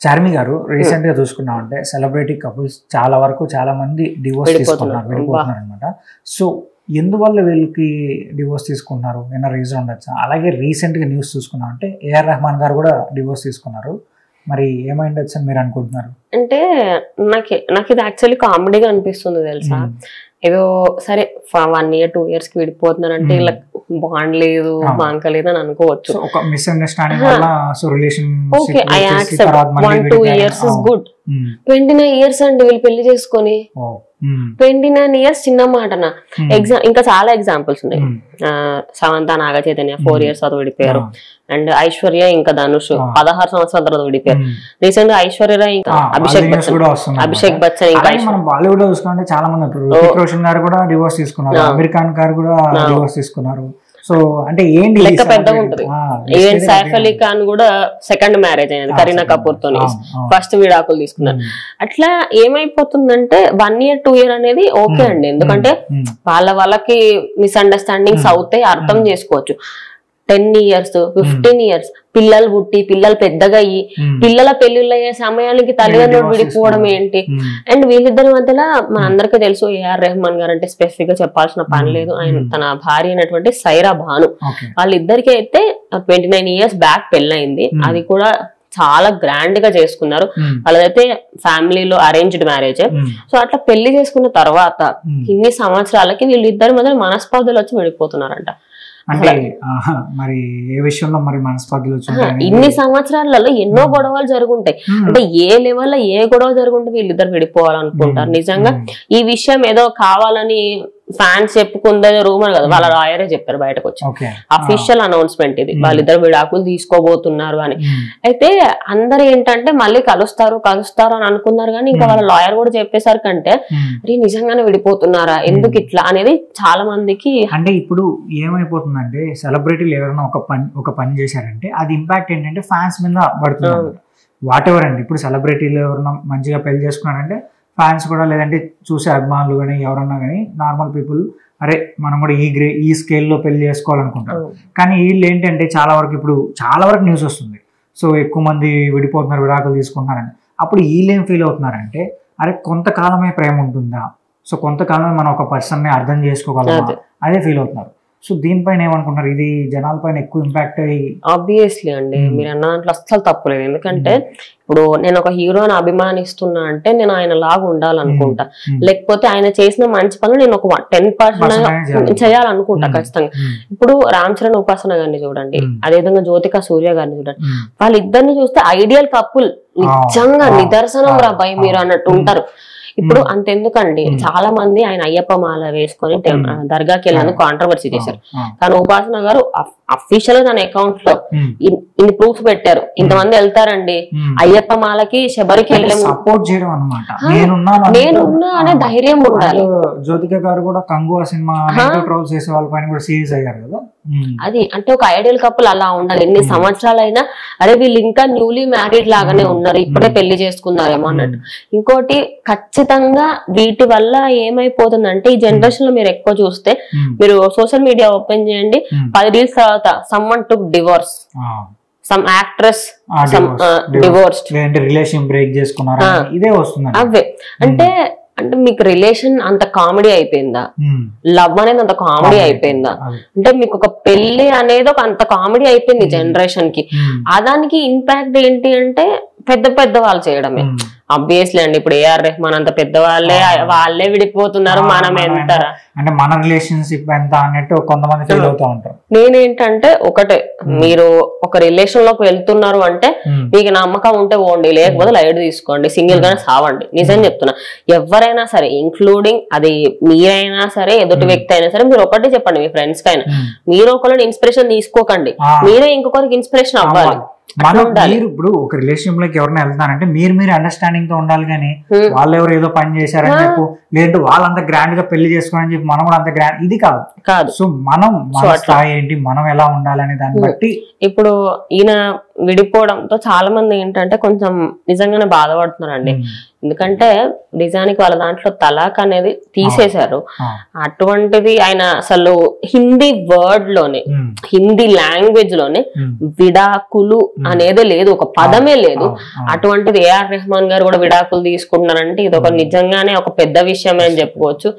చార్మి గారు రీసెంట్ గా చూసుకున్నామంటే celebrity couples చాలా వరకు చాలా మంది డివోర్స్ తీసుకున్నారు, విడిపోతున్నారు అనమాట. సో ఎందువల్ల వీళ్ళకి డివోర్స్ తీసుకున్నారు ఏమైనా రీజన్ ఉండొచ్చా? అలాగే రీసెంట్ గా న్యూస్ చూసుకున్నామంటే ఏఆర్ రెహమాన్ గారు కూడా డివోర్స్ తీసుకున్నారు. మరి ఏమైండొచ్చు అని మీరు అనుకుంటున్నారు? అంటే నాకు ఇది యాక్చువల్లీ కామెడీగా అనిపిస్తుంది తెలుసా. ఏదో సరే 1 year 2 years కి విడిపోతున్నారంటే ఇలా బాండ్ లేదు బాంక లేదు అని అనుకోవచ్చు. ఒక మిస్అండర్స్టాండింగ్ వల్ల so relation okay I accept 1-2 years is good. 29 years అండి వీళ్ళు పెళ్లి చేసుకొని. 29 years చిన్న మాటనా? ఇంకా చాలా ఎగ్జాంపుల్స్ ఉన్నాయి. సమంత నాగ చైతన్య 4 years తర్వాత విడిపోయారు. అండ్ ఐశ్వర్య ఇంకా ధనుష్ 16 సంవత్సరాల తర్వాత విడిపోయారు. రీసెంట్ గా ఐశ్వర్య ఇంకా అభిషేక్ బచ్చన్ ఇంకా బాలీవుడ్ లో చూసుకుంటే చాలా మంది ఉంటారు. రుతిక్ రోషన్ గారు కూడా డివోర్స్ తీసుకున్నారు, అమీర్ ఖాన్ గారు కూడా డివోర్స్ తీసుకున్నారు. సో అంటే ఏంటి లెక్క పెద్దగా ఉంటుంది. ఈవెన్ సైఫ్ అలీ ఖాన్ కూడా సెకండ్ మ్యారేజ్ అయినది కరీనా కపూర్ తోని, ఫస్ట్ విడాకులు తీసుకున్నారు. అట్లా ఏమైపోతుందంటే 1 year 2 year అనేది ఓకే అండి, ఎందుకంటే వాళ్ళకి మిస్అండర్స్టాండింగ్స్ అవుతాయి, అర్థం చేసుకోవచ్చు. 10 years 15 years పిల్లలు పుట్టి పిల్లలు పెద్దగా అయ్యి పిల్లల పెళ్లిళ్ళు అయ్యే సమయానికి తల్లిదండ్రులు విడిపోవడం ఏంటి? అండ్ వీళ్ళిద్దరి మధ్యలో మనందరికీ తెలుసు ఏఆర్ రెహమాన్ గారు అంటే స్పెసిఫిక్ గా చెప్పాల్సిన పని లేదు. ఆయన తన భార్య అయినటువంటి సైరా భాను, వాళ్ళిద్దరికి అయితే 29 years బ్యాక్ పెళ్ళయింది. అది కూడా చాలా గ్రాండ్ గా చేసుకున్నారు. వాళ్ళదైతే ఫ్యామిలీలో అరేంజ్డ్ మ్యారేజ్. సో అట్లా పెళ్లి చేసుకున్న తర్వాత ఇన్ని సంవత్సరాలకి వీళ్ళిద్దరి మధ్య మనస్పర్ధలు వచ్చి విడిపోతున్నారంట. అంటే మరి ఏ విషయంలో మరి మనస్పర్ధలు వచ్చాయి? ఇన్ని సంవత్సరాలలో ఎన్నో గొడవలు జరుగుంటాయి. అంటే ఏ లెవెల్లో ఏ గొడవ జరుగుంటే వీళ్ళిద్దరు విడిపోవాలనుకుంటారు. నిజంగా ఈ విషయం ఏదో కావాలని ఫ్యాన్స్ చెప్పుకుందే రూమర్ కదా, వాళ్ళ లాయరే చెప్పారు బయటకు వచ్చి. అఫీషియల్ అనౌన్స్మెంట్ ఇది, వాళ్ళిద్దరు విడాకులు తీసుకోబోతున్నారు అని. అయితే అందరు ఏంటంటే మళ్ళీ కలుస్తారు అని అనుకున్నారు, కానీ ఇంకా వాళ్ళ లాయర్ కూడా చెప్పేసరికి అంటే నిజంగానే విడిపోతున్నారా, ఎందుకు ఇట్లా అనేది చాలా మందికి. అంటే ఇప్పుడు ఏమైపోతుందంటే సెలబ్రిటీలు ఎవరైనా ఒక పని చేశారంటే అది ఇంపాక్ట్ ఏంటంటే ఫ్యాన్స్ మీద పడుతుంది. వాట్ ఎవర్ అండి, ఇప్పుడు సెలబ్రిటీలు ఎవరైనా మంచిగా పెళ్లి చేసుకున్నారంటే ఫ్యాన్స్ కూడా, లేదంటే చూసే అభిమానులు కానీ ఎవరన్నా కానీ నార్మల్ పీపుల్ అరే మనం కూడా ఈ స్కేల్లో పెళ్లి చేసుకోవాలనుకుంటారు. కానీ వీళ్ళు ఏంటంటే చాలా వరకు న్యూస్ వస్తుంది. సో ఎక్కువ మంది విడిపోతున్నారు, విడాకులు తీసుకుంటున్నారని. అప్పుడు వీళ్ళు ఏం ఫీల్ అవుతున్నారంటే అరే కొంతకాలమే ప్రేమ ఉంటుందా, సో కొంతకాలమే మనం ఒక పర్సన్ని అర్థం చేసుకోగలమా, అదే ఫీల్ అవుతున్నారు. సో దీనిపైన ఏమనుకుంటారు? ఇది జనాల పైన ఎక్కువ ఇంపాక్ట్ అయ్యి. ఆబ్వియస్లీ అండి, మీరు అన్న దాంట్లో అస్సలు తప్పులేదు. ఎందుకంటే ఇప్పుడు నేను ఒక హీరోని అభిమానిస్తున్నా అంటే నేను ఆయన లాగా ఉండాలనుకుంటా, లేకపోతే ఆయన చేసిన మంచి పనులు నేను ఒక 10% చేయాలనుకుంటా ఖచ్చితంగా. ఇప్పుడు రామ్ చరణ్ ఉపాసన గారిని చూడండి, అదేవిధంగా జ్యోతిక సూర్య గారిని చూడండి, వాళ్ళిద్దరిని చూస్తే ఐడియల్ కపుల్, నిజంగా నిదర్శనం రా భయ్ మీరు అన్నట్టు ఉంటారు. ఇప్పుడు అంతెందుకండి, చాలా మంది ఆయన అయ్యప్ప మాల వేసుకొని దర్గాకి వెళ్ళినందుకు కాంట్రవర్సీ చేశారు. కానీ ఉపాసన గారు అఫీషియల్ గా తన అకౌంట్ లో ఇన్ని ప్రూఫ్స్ పెట్టారు, ఇంతమంది వెళ్తారండి అయ్యప్ప మాలకి, శబరికి వెళ్ళాము, సపోర్ట్ చేయడం అన్నమాట. నేనున్నా అనే ధైర్యం ఉండాలి. జ్యోతిక గారు కూడా కంగువా సినిమా ట్రోల్స్ చేసే వాళ్ళ పైన కూడా సీరియస్ అయ్యారు కదా. అది అంటే ఒక ఐడియల్ కపుల్ అలా ఉండాలి. ఎన్ని సంవత్సరాలైనా అరే వీళ్ళు ఇంకా న్యూలీ మ్యారీడ్ లాగానే ఉన్నారు, ఇప్పుడే పెళ్లి చేసుకున్నారేమో అన్నట్టు. ఇంకోటి ఖచ్చితంగా వీటి వల్ల ఏమైపోతుందంటే ఈ జనరేషన్ లో మీరు ఎక్కువ చూస్తే, మీరు సోషల్ మీడియా ఓపెన్ చేయండి, 10 reels తర్వాత someone took divorce, some actress divorced, relation break చేసుకున్నారు, ఇదే వస్తుంది. అవే అంటే మీకు రిలేషన్ అంత కామెడీ అయిపోయిందా, లవ్ అనేది అంత కామెడీ అయిపోయిందా, అంటే మీకు ఒక పెళ్లి అనేది ఒక అంత కామెడీ అయిపోయింది జనరేషన్ కి. దానికి ఇంపాక్ట్ ఏంటి అంటే పెద్ద వాళ్ళు చేయడమే. ఆబ్వియస్లీ అండి, ఇప్పుడు ఏఆర్ రెహమాన్ అంత వాళ్ళే విడిపోతున్నారు, మనం ఎంత అంటే మన రిలేషన్షిప్ ఎంత అన్నట్టు కొంతమంది ఫీల్ అవుతూ ఉంటారు. నేనేంటంటే ఒకటే, మీరు ఒక రిలేషన్ లోకి వెళ్తున్నారు అంటే మీకు నమ్మకం ఉంటే పోండి, లేకపోతే లైట్ తీసుకోండి, సింగిల్ గానే సావండి. నిజం చెప్తున్నా, ఎవరైనా సరే ఇంక్లూడింగ్ అది మీరైనా సరే ఎదుటి వ్యక్తి అయినా సరే, మీరు ఒకటి చెప్పండి మీ ఫ్రెండ్స్ కైనా, మీరు ఒకరిని ఇన్స్పిరేషన్ తీసుకోకండి, మీరే ఇంకొకరికి ఇన్స్పిరేషన్ అవ్వాలి. మీరు ఇప్పుడు ఒక రిలేషన్ లోకి ఎవరైనా వెళ్తున్నారంటే మీరు అండర్స్టాండింగ్ తో ఉండాలి, కానీ వాళ్ళు ఎవరు ఏదో పని చేశారని చెప్పు, లేదంటే వాళ్ళంత గ్రాండ్ గా పెళ్లి చేసుకోవాలని చెప్పి మనం కూడా అంత గ్రాండ్ ఇది కాదు. సో మన స్థాయి ఏంటి, మనం ఎలా ఉండాలనే దాన్ని బట్టి. ఇప్పుడు ఈయన విడిపోవడంతో చాలా మంది ఏంటంటే కొంచెం నిజంగానే బాధపడుతున్నారండి. ఎందుకంటే నిజానికి వాళ్ళ దాంట్లో తలాక్ అనేది తీసేశారు. అటువంటిది ఆయన అసలు హిందీ వర్డ్ లోనే, హిందీ లాంగ్వేజ్ లోనే విడాకులు అనేది లేదు, ఒక పదమే లేదు. అటువంటిది ఏఆర్ రెహమాన్ గారు కూడా విడాకులు తీసుకుంటున్నారంటే ఇది ఒక నిజంగానే ఒక పెద్ద విషయమే అని చెప్పుకోవచ్చు.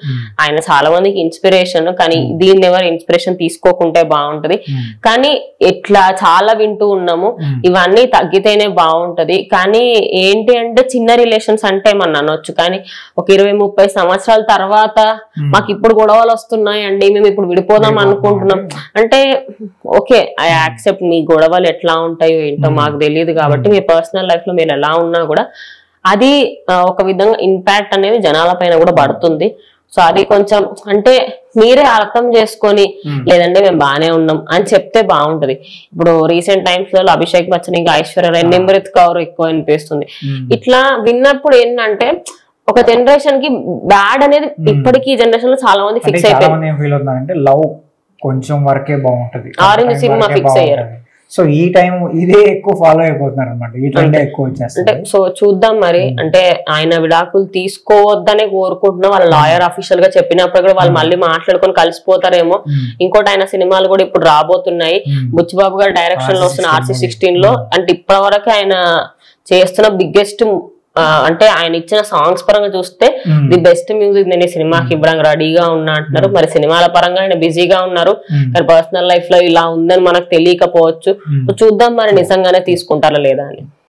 ఆయన చాలా మందికి ఇన్స్పిరేషన్, కానీ దీన్ని ఎవరు ఇన్స్పిరేషన్ తీసుకోకుంటే బాగుంటది. కానీ ఇట్లా చాలా వింటూ ఉన్నాము, ఇవన్నీ తగ్గితేనే బాగుంటది. కానీ ఏంటి అంటే చిన్న రిలేషన్స్ అంటే మనం అనొచ్చు, కానీ ఒక 20-30 సంవత్సరాల తర్వాత మాకు ఇప్పుడు గొడవలు వస్తున్నాయండి, మేము ఇప్పుడు విడిపోదాం అనుకుంటున్నాం అంటే ఓకే, ఐ యాక్సెప్ట్. మీ గొడవలు ఎట్లా ఉంటాయో ఏంటో మాకు తెలియదు కాబట్టి మీ పర్సనల్ లైఫ్ లో మీరు ఎలా ఉన్నా కూడా అది ఒక విధంగా ఇంపాక్ట్ అనేది జనాల పైన కూడా పడుతుంది. సో అది కొంచెం అంటే మీరే అర్థం చేసుకొని లేదంటే మేము బాగానే ఉన్నాం అని చెప్తే బాగుంటది. ఇప్పుడు రీసెంట్ టైమ్స్ లో అభిషేక్ బచ్చన్ ఇంకా ఐశ్వర్య రాయ్ నిమ్రత్ కౌర్ ఎక్కువ అనిపిస్తుంది. ఇట్లా విన్నప్పుడు ఏంటంటే ఒక జనరేషన్ కి బ్యాడ్ అనేది ఇప్పటికీ జనరేషన్ లో చాలా మంది ఫిక్స్ అయిపోయింది. లవ్ కొంచెం వరకే బాగుంటది, ఆరెంజ్ సినిమా ఫిక్స్ అయ్యారు. సో ఈ టైం ఇదే ఎక్కువ ఫాలో అయిపోతున్నారు అనమాట, ఈ ట్రెండ్ ఎక్కువ వచ్చేస్తుంది. అంటే సో చూద్దాం మరి. అంటే ఆయన విడాకులు తీసుకోవద్దనే కోరుకుంటున్నా, వాళ్ళ లాయర్ అఫీషియల్ గా చెప్పినప్పుడు కూడా వాళ్ళు మళ్ళీ మాట్లాడుకొని కలిసిపోతారేమో. ఇంకోటి ఆయన సినిమాలు కూడా ఇప్పుడు రాబోతున్నాయి. బుచ్చిబాబు గారి డైరెక్షన్ లో వస్తున్న RC16 లో. అంటే ఇప్పటి వరకు ఆయన చేస్తున్న బిగ్గెస్ట్ అంటే ఆయన ఇచ్చిన సాంగ్స్ పరంగా చూస్తే ది బెస్ట్ మ్యూజిక్ నేను ఈ సినిమాకి ఇవ్వడానికి రెడీగా ఉన్నా అంటున్నారు. మరి సినిమాల పరంగా ఆయన బిజీగా ఉన్నారు, కానీ పర్సనల్ లైఫ్ లో ఇలా ఉందని మనకు తెలియకపోవచ్చు. చూద్దాం మరి నిజంగానే తీసుకుంటారా లేదా అని.